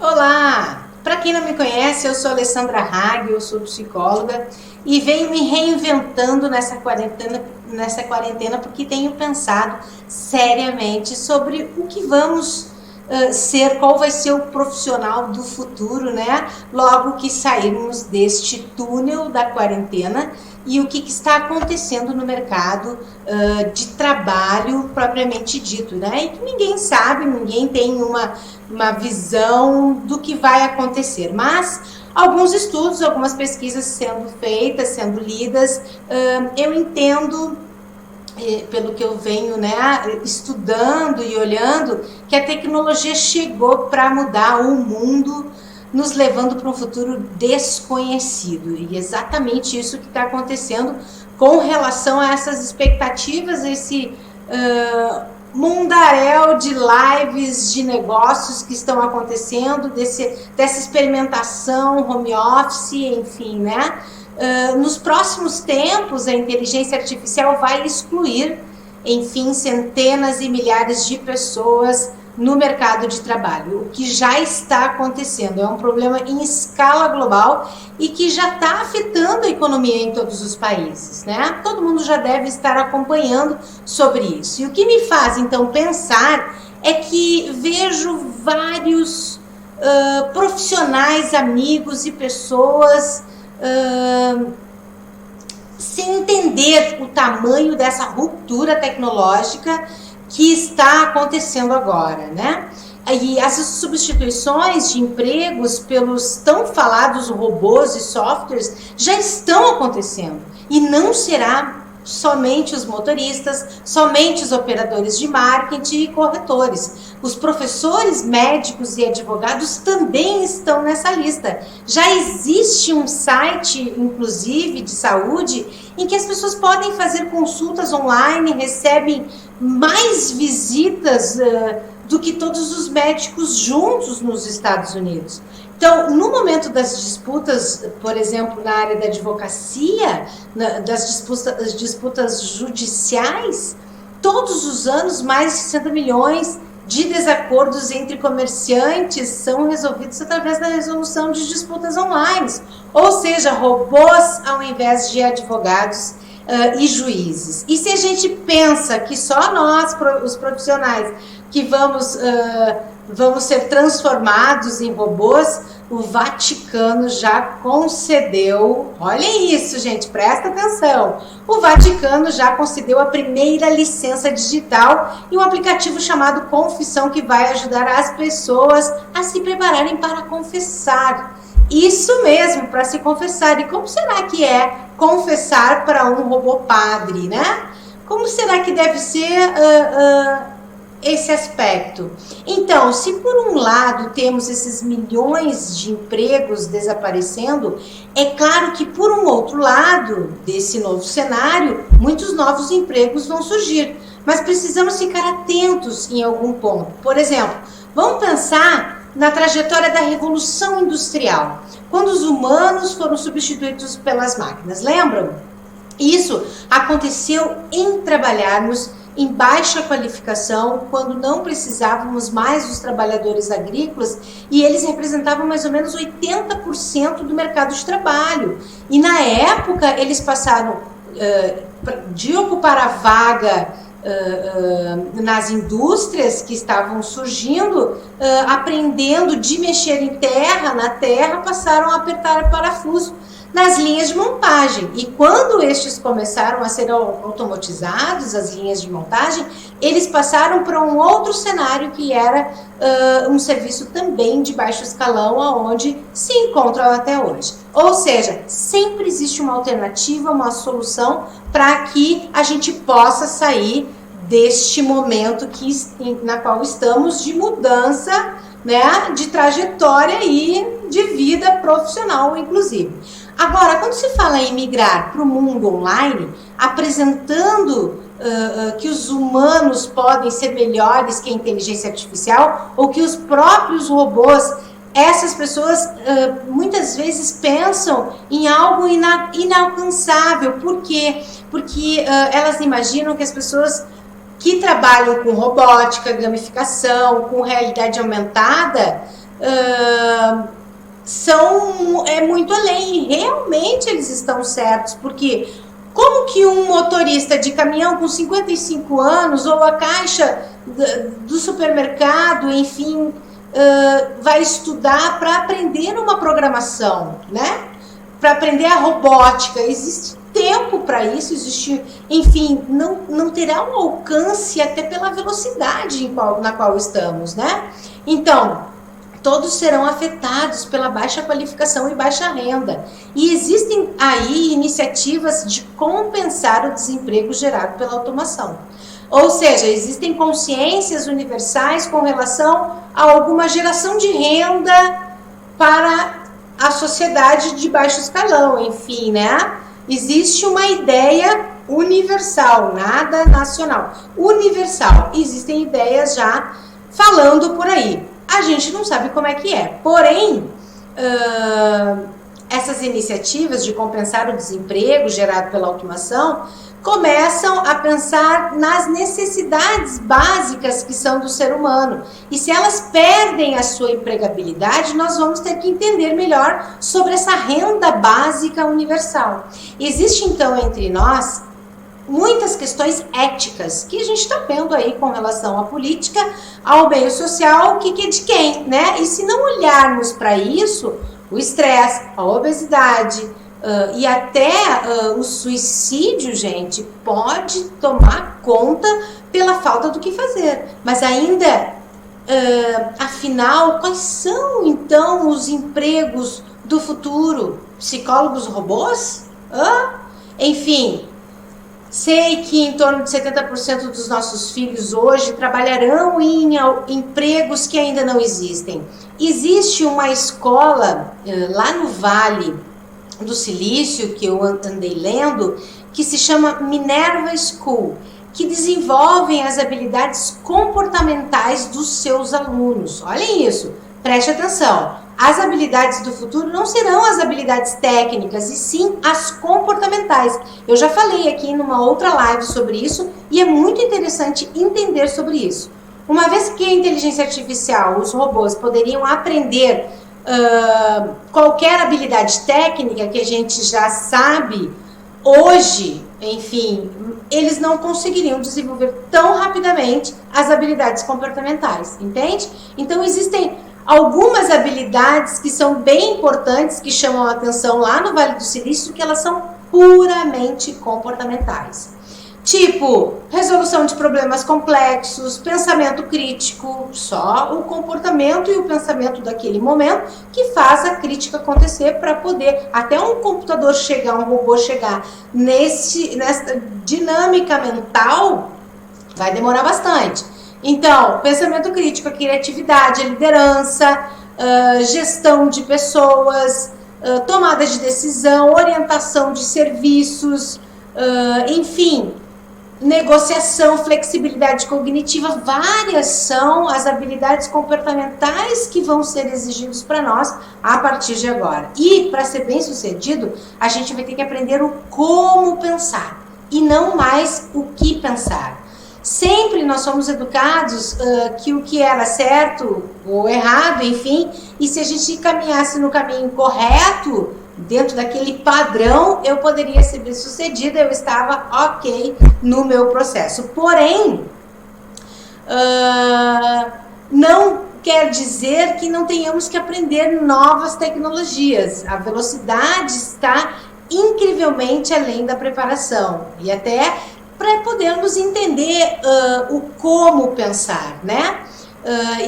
Olá! Para quem não me conhece, eu sou Alessandra Hag, eu sou psicóloga e venho me reinventando nessa quarentena porque tenho pensado seriamente sobre o que vamos ser, qual vai ser o profissional do futuro, né? Logo que sairmos deste túnel da quarentena e o que está acontecendo no mercado de trabalho propriamente dito, né? E que ninguém sabe, ninguém tem uma visão do que vai acontecer, mas alguns estudos, algumas pesquisas sendo feitas, sendo lidas, eu entendo, pelo que eu venho, né, estudando e olhando, que a tecnologia chegou para mudar o mundo, nos levando para um futuro desconhecido. E exatamente isso que está acontecendo com relação a essas expectativas, esse mundaréu de lives de negócios que estão acontecendo, dessa experimentação, home office, enfim, né? Nos próximos tempos, a inteligência artificial vai excluir, enfim, centenas e milhares de pessoas no mercado de trabalho, o que já está acontecendo. É um problema em escala global e que já está afetando a economia em todos os países, né? Todo mundo já deve estar acompanhando sobre isso. E o que me faz, então, pensar é que vejo vários profissionais, amigos e pessoas sem entender o tamanho dessa ruptura tecnológica que está acontecendo agora, né? E essas substituições de empregos pelos tão falados robôs e softwares já estão acontecendo. E não será somente os motoristas, somente os operadores de marketing e corretores. Os professores, médicos e advogados também estão nessa lista. Já existe um site, inclusive, de saúde, em que as pessoas podem fazer consultas online, recebem mais visitas do que todos os médicos juntos nos Estados Unidos. Então, no momento das disputas, por exemplo, na área da advocacia, das disputas judiciais, todos os anos mais de 60 milhões de desacordos entre comerciantes são resolvidos através da resolução de disputas online, ou seja, robôs ao invés de advogados e juízes. E se a gente pensa que só nós, os profissionais, que vamos ser transformados em robôs, o Vaticano já concedeu, olhem isso, gente, presta atenção, o Vaticano já concedeu a primeira licença digital e um aplicativo chamado Confissão, que vai ajudar as pessoas a se prepararem para confessar. Isso mesmo, para se confessar. E como será que é confessar para um robô padre, né? Como será que deve ser esse aspecto? Então, se por um lado temos esses milhões de empregos desaparecendo, é claro que por um outro lado desse novo cenário, muitos novos empregos vão surgir. Mas precisamos ficar atentos em algum ponto. Por exemplo, vamos pensar na trajetória da Revolução Industrial, quando os humanos foram substituídos pelas máquinas. Lembram? Isso aconteceu em trabalharmos em baixa qualificação, quando não precisávamos mais dos trabalhadores agrícolas, e eles representavam mais ou menos 80% do mercado de trabalho. E na época eles passaram de ocupar a vaga nas indústrias que estavam surgindo, aprendendo de mexer em terra, na terra, passaram a apertar parafuso nas linhas de montagem. E quando estes começaram a ser automatizados, as linhas de montagem, eles passaram para um outro cenário, que era um serviço também de baixo escalão, onde se encontram até hoje. Ou seja, sempre existe uma alternativa, uma solução para que a gente possa sair deste momento na qual estamos, de mudança, né, de trajetória e de vida profissional, inclusive. Agora, quando se fala em migrar para o mundo online, apresentando que os humanos podem ser melhores que a inteligência artificial, ou que os próprios robôs, essas pessoas muitas vezes pensam em algo inalcançável. Por quê? Porque elas imaginam que as pessoas que trabalham com robótica, gamificação, com realidade aumentada, é muito além, e realmente eles estão certos, porque como que um motorista de caminhão com 55 anos, ou a caixa do supermercado, enfim, vai estudar para aprender uma programação, né? Para aprender a robótica? Existe tempo para isso, existe, enfim, não terá um alcance até pela velocidade na qual estamos, né? Então, todos serão afetados pela baixa qualificação e baixa renda. E existem aí iniciativas de compensar o desemprego gerado pela automação. Ou seja, existem consciências universais com relação a alguma geração de renda para a sociedade de baixo escalão, enfim, né? Existe uma ideia universal, nada nacional, universal. Existem ideias já falando por aí. A gente não sabe como é que é. Porém, essas iniciativas de compensar o desemprego gerado pela automação começam a pensar nas necessidades básicas que são do ser humano. E se elas perdem a sua empregabilidade, nós vamos ter que entender melhor sobre essa renda básica universal. Existe, então, entre nós muitas questões éticas que a gente está vendo aí com relação à política, ao meio social, o que é de quem, né? E se não olharmos para isso, o estresse, a obesidade e até o suicídio, gente, pode tomar conta pela falta do que fazer. Mas ainda, afinal, quais são então os empregos do futuro? Psicólogos robôs? Enfim, sei que em torno de 70% dos nossos filhos hoje trabalharão em empregos que ainda não existem. Existe uma escola lá no Vale do Silício, que eu andei lendo, que se chama Minerva School, que desenvolvem as habilidades comportamentais dos seus alunos. Olhem isso, preste atenção. As habilidades do futuro não serão as habilidades técnicas, e sim as comportamentais. Eu já falei aqui numa outra live sobre isso, e é muito interessante entender sobre isso. Uma vez que a inteligência artificial, os robôs, poderiam aprender qualquer habilidade técnica que a gente já sabe hoje, enfim, eles não conseguiriam desenvolver tão rapidamente as habilidades comportamentais, entende? Então existem algumas habilidades que são bem importantes, que chamam a atenção lá no Vale do Silício, que elas são puramente comportamentais. Tipo, resolução de problemas complexos, pensamento crítico, só o comportamento e o pensamento daquele momento que faz a crítica acontecer para poder, até um computador chegar, um robô chegar nessa dinâmica mental, vai demorar bastante. Então, pensamento crítico, a criatividade, a liderança, gestão de pessoas, tomada de decisão, orientação de serviços, enfim, negociação, flexibilidade cognitiva, várias são as habilidades comportamentais que vão ser exigidas para nós a partir de agora. E, para ser bem sucedido, a gente vai ter que aprender o como pensar e não mais o que pensar. Sempre nós somos educados que o que era certo ou errado, enfim, e se a gente caminhasse no caminho correto, dentro daquele padrão, eu poderia ser bem sucedida, eu estava ok no meu processo. Porém, não quer dizer que não tenhamos que aprender novas tecnologias. A velocidade está incrivelmente além da preparação, e até para podermos entender o como pensar, né?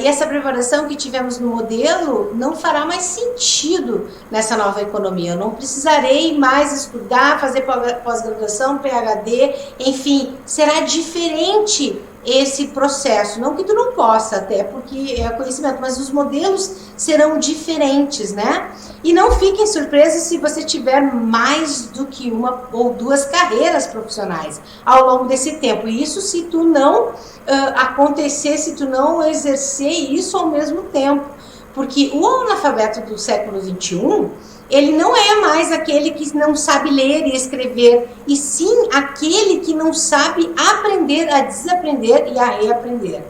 E essa preparação que tivemos no modelo não fará mais sentido nessa nova economia. Eu não precisarei mais estudar, fazer pós-graduação, PhD, enfim, será diferente esse processo. Não que tu não possa, até porque é conhecimento, mas os modelos serão diferentes, né? E não fiquem surpresos se você tiver mais do que uma ou duas carreiras profissionais ao longo desse tempo. E isso se tu não acontecer, se tu não exercer isso ao mesmo tempo. Porque o analfabeto do século XXI, ele não é mais aquele que não sabe ler e escrever, e sim aquele que não sabe aprender a desaprender e a reaprender.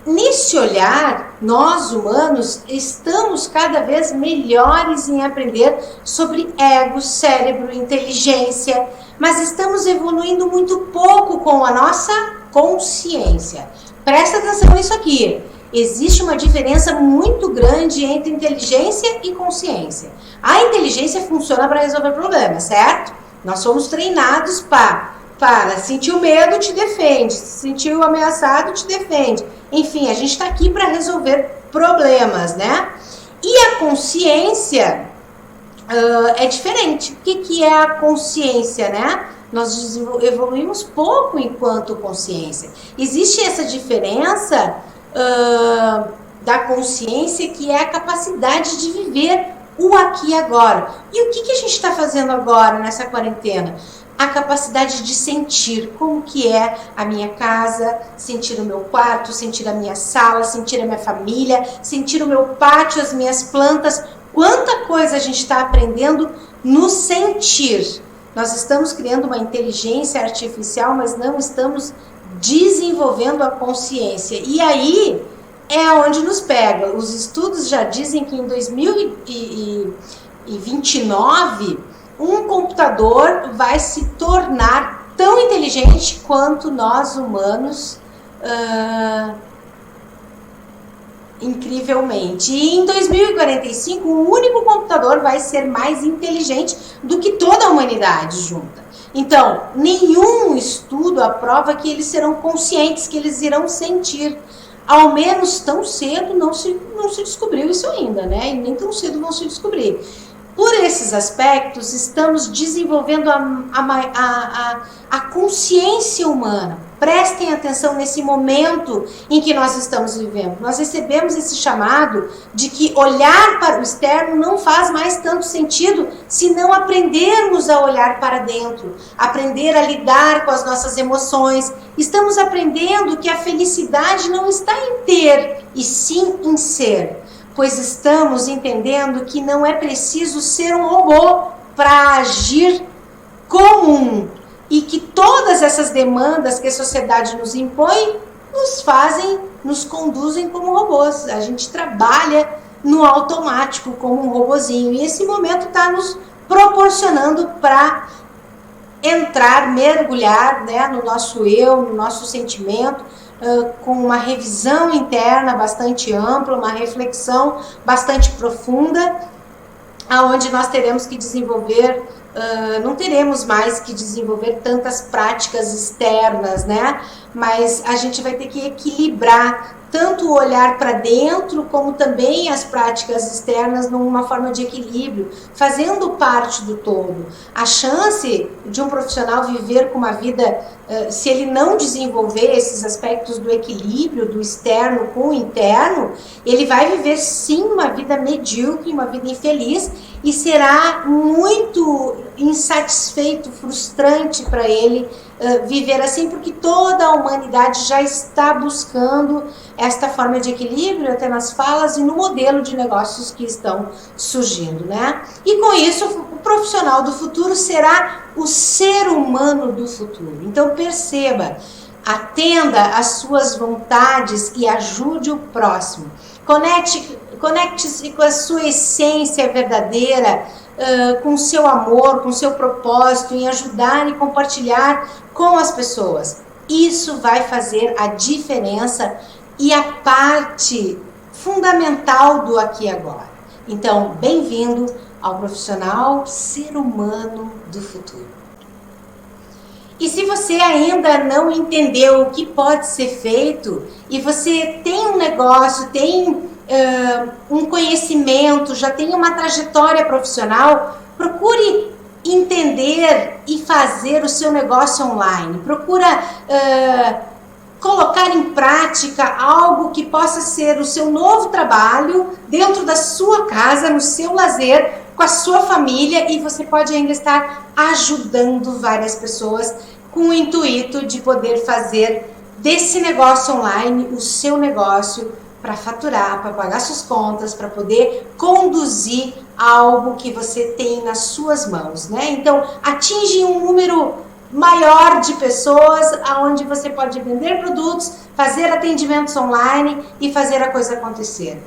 nesse olhar, nós humanos estamos cada vez melhores em aprender sobre ego, cérebro, inteligência, mas estamos evoluindo muito pouco com a nossa consciência. Presta atenção nisso aqui. Existe uma diferença muito grande entre inteligência e consciência. A inteligência funciona para resolver problemas, certo? Nós somos treinados para sentir o medo, te defende. Sentir o ameaçado, te defende. Enfim, a gente está aqui para resolver problemas, né? E a consciência é diferente. O que é a consciência, né? Nós evoluímos pouco enquanto consciência. Existe essa diferença da consciência, que é a capacidade de viver o aqui e agora. E o que a gente está fazendo agora nessa quarentena? A capacidade de sentir como que é a minha casa, sentir o meu quarto, sentir a minha sala, sentir a minha família, sentir o meu pátio, as minhas plantas. Quanta coisa a gente está aprendendo no sentir. Nós estamos criando uma inteligência artificial, mas não estamos desenvolvendo a consciência. E aí é onde nos pega. Os estudos já dizem que em 2029 um computador vai se tornar tão inteligente quanto nós humanos, incrivelmente. E em 2045 um único computador vai ser mais inteligente do que toda a humanidade junta. Então, nenhum estudo aprova que eles serão conscientes, que eles irão sentir. Ao menos tão cedo não se descobriu isso ainda, né? E nem tão cedo vão se descobrir. Por esses aspectos, estamos desenvolvendo a consciência humana. Prestem atenção nesse momento em que nós estamos vivendo. Nós recebemos esse chamado de que olhar para o externo não faz mais tanto sentido se não aprendermos a olhar para dentro, aprender a lidar com as nossas emoções. Estamos aprendendo que a felicidade não está em ter, e sim em ser. Pois estamos entendendo que não é preciso ser um robô para agir comum, e que todas essas demandas que a sociedade nos impõe nos conduzem como robôs. A gente trabalha no automático como um robozinho, e esse momento está nos proporcionando para entrar, mergulhar, né, no nosso eu, no nosso sentimento, com uma revisão interna bastante ampla, uma reflexão bastante profunda, aonde nós teremos que desenvolver, não teremos mais que desenvolver tantas práticas externas, né? Mas a gente vai ter que equilibrar tanto o olhar para dentro, como também as práticas externas numa forma de equilíbrio, fazendo parte do todo. A chance de um profissional viver com uma vida, se ele não desenvolver esses aspectos do equilíbrio, do externo com o interno, ele vai viver sim uma vida medíocre, uma vida infeliz, e será muito insatisfeito, frustrante para ele viver assim, porque toda a humanidade já está buscando esta forma de equilíbrio, até nas falas e no modelo de negócios que estão surgindo, né? E com isso, o profissional do futuro será o ser humano do futuro. Então perceba, atenda às suas vontades e ajude o próximo. Conecte-se com a sua essência verdadeira, com o seu amor, com o seu propósito em ajudar e compartilhar com as pessoas. Isso vai fazer a diferença e a parte fundamental do aqui e agora. Então, bem-vindo ao profissional ser humano do futuro. E se você ainda não entendeu o que pode ser feito, e você tem um negócio, tem um conhecimento, já tem uma trajetória profissional, procure entender e fazer o seu negócio online. Procura colocar em prática algo que possa ser o seu novo trabalho dentro da sua casa, no seu lazer, com a sua família, e você pode ainda estar ajudando várias pessoas com o intuito de poder fazer desse negócio online o seu negócio, para faturar, para pagar suas contas, para poder conduzir algo que você tem nas suas mãos, né? Então, atinge um número maior de pessoas, aonde você pode vender produtos, fazer atendimentos online e fazer a coisa acontecer.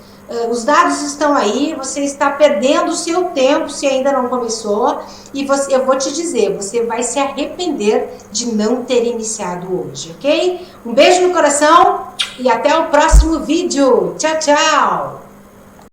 Os dados estão aí, você está perdendo o seu tempo se ainda não começou, e eu vou te dizer, você vai se arrepender de não ter iniciado hoje, ok? Um beijo no coração e até o próximo vídeo. Tchau, tchau!